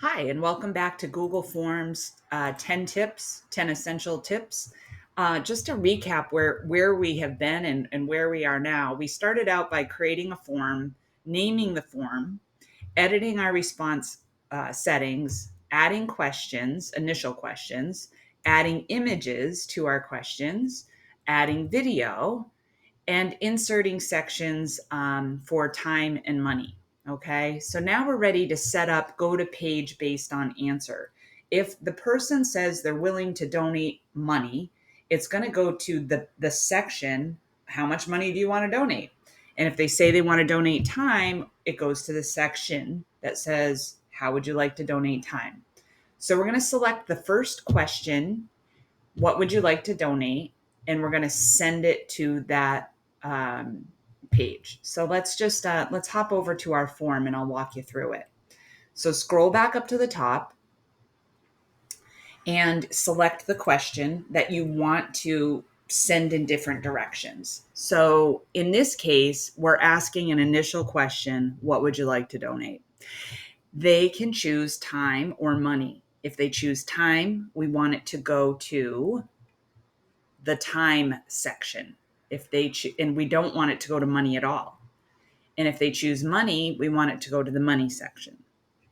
Hi, and welcome back to Google Forms 10 tips, 10 essential tips. Just to recap where we have been and where we are now, we started out by creating a form, naming the form, editing our response settings, adding questions, initial questions, adding images to our questions, adding video, and inserting sections for time and money. Okay, so now we're ready to set up go to page based on answer. If the person says they're willing to donate money, it's going to go to the section, how much money do you want to donate? And if they say they want to donate time, it goes to the section that says, how would you like to donate time? So we're going to select the first question, what would you like to donate? And we're going to send it to that page. So let's hop over to our form and I'll walk you through it. So scroll back up to the top and select the question that you want to send in different directions. So in this case, we're asking an initial question, what would you like to donate? They can choose time or money. If they choose time, we want it to go to the time section. If they and we don't want it to go to money at all. And if they choose money, we want it to go to the money section.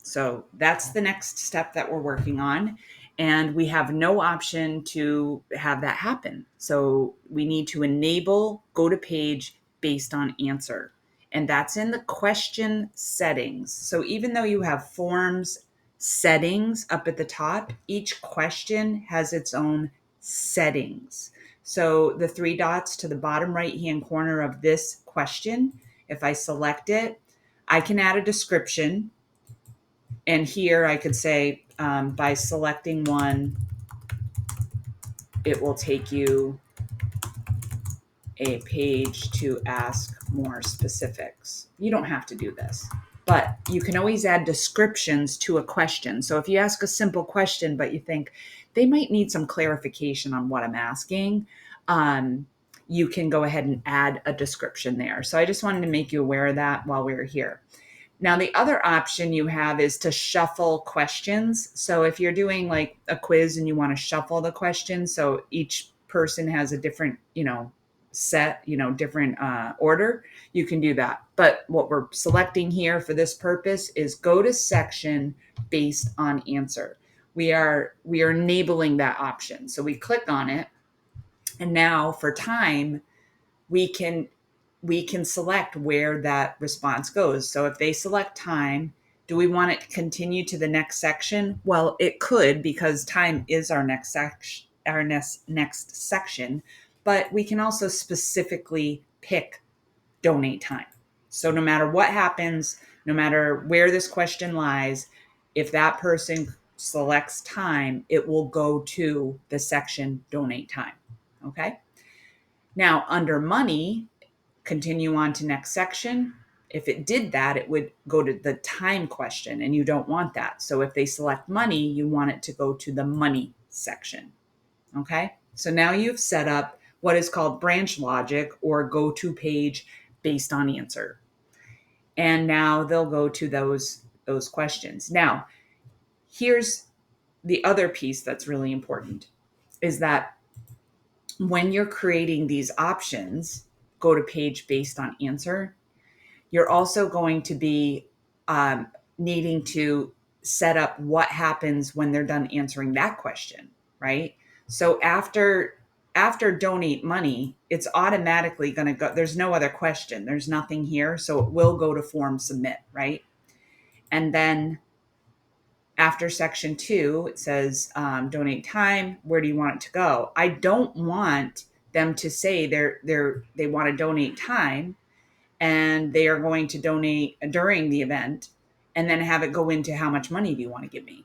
So that's the next step that we're working on. And we have no option to have that happen. So we need to enable go to page based on answer. And that's in the question settings. So even though you have forms settings up at the top, each question has its own settings. So the three dots to the bottom right hand corner of this question, if I select it, I can add a description. And here I could say, by selecting one, it will take you a page to ask more specifics. You don't have to do this, but you can always add descriptions to a question. So if you ask a simple question, but you think they might need some clarification on what I'm asking, you can go ahead and add a description there. So I just wanted to make you aware of that while we were here. Now, the other option you have is to shuffle questions. So if you're doing like a quiz and you want to shuffle the questions, so each person has a different, set, different order, you can do that. But what we're selecting here for this purpose is go to section based on answer. We are enabling that option. So we click on it, and now for time, we can select where that response goes. So if they select time, do we want it to continue to the next section? Well, it could, because time is our next section, next section, but we can also specifically pick donate time. So no matter what happens, no matter where this question lies, if that person selects time, it will go to the section donate time. Okay? Now, under money, continue on to next section. If it did that, it would go to the time question, and you don't want that. So if they select money, you want it to go to the money section. Okay. So now you've set up what is called branch logic or go to page based on answer. And now they'll go to those questions. Now, here's the other piece that's really important is that when you're creating these options, go to page based on answer, you're also going to be needing to set up what happens when they're done answering that question, right? So after donate money, it's automatically going to go. There's no other question. There's nothing here, so it will go to form submit, right? And then after section 2, it says donate time. Where do you want it to go? I don't want them to say they want to donate time and they are going to donate during the event and then have it go into how much money do you want to give me?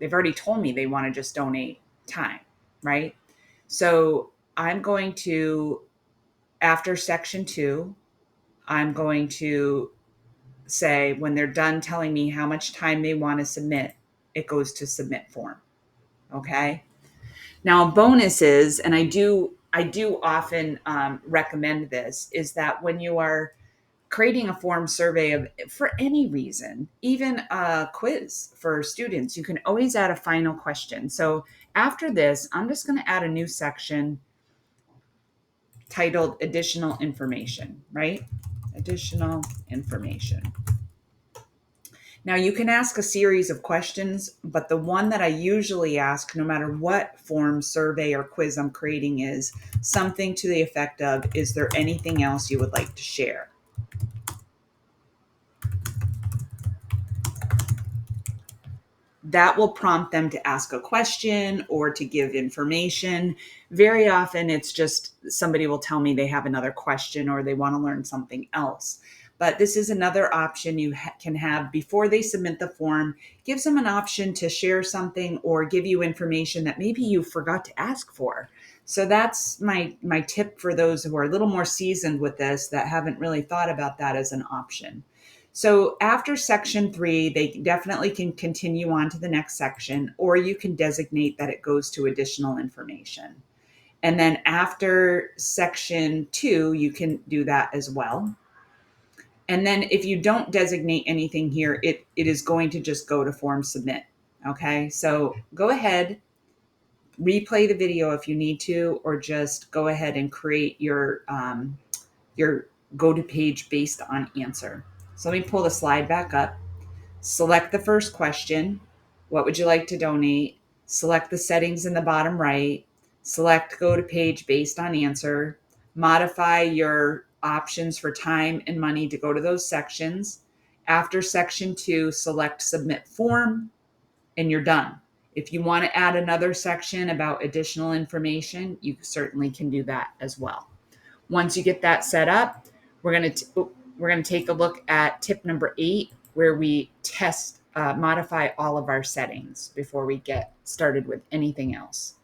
They've already told me they want to just donate time, right? So I'm going to, after section 2, I'm going to say when they're done telling me how much time they want to submit, it goes to submit form. Okay. Now, a bonus is, and I do often recommend this, is that when you are creating a form survey of for any reason, even a quiz for students, you can always add a final question. So after this, I'm just going to add a new section titled additional information, right? Additional information. Now you can ask a series of questions, but the one that I usually ask, no matter what form, survey, or quiz I'm creating, is something to the effect of, is there anything else you would like to share? That will prompt them to ask a question or to give information. Very often, it's just somebody will tell me they have another question or they want to learn something else. But this is another option you can have before they submit the form. Gives them an option to share something or give you information that maybe you forgot to ask for. So that's my tip for those who are a little more seasoned with this that haven't really thought about that as an option. So after section 3, they definitely can continue on to the next section, or you can designate that it goes to additional information. And then after section 2, you can do that as well. And then if you don't designate anything here, it is going to just go to form submit. Okay, so go ahead, replay the video if you need to, or just go ahead and create your go to page based on answer. So let me pull the slide back up. Select the first question. What would you like to donate? Select the settings in the bottom right. Select go to page based on answer. Modify your options for time and money to go to those sections. After section 2, select submit form, and you're done. If you want to add another section about additional information, you certainly can do that as well. Once you get that set up, we're going to take a look at tip number 8, where we modify all of our settings before we get started with anything else.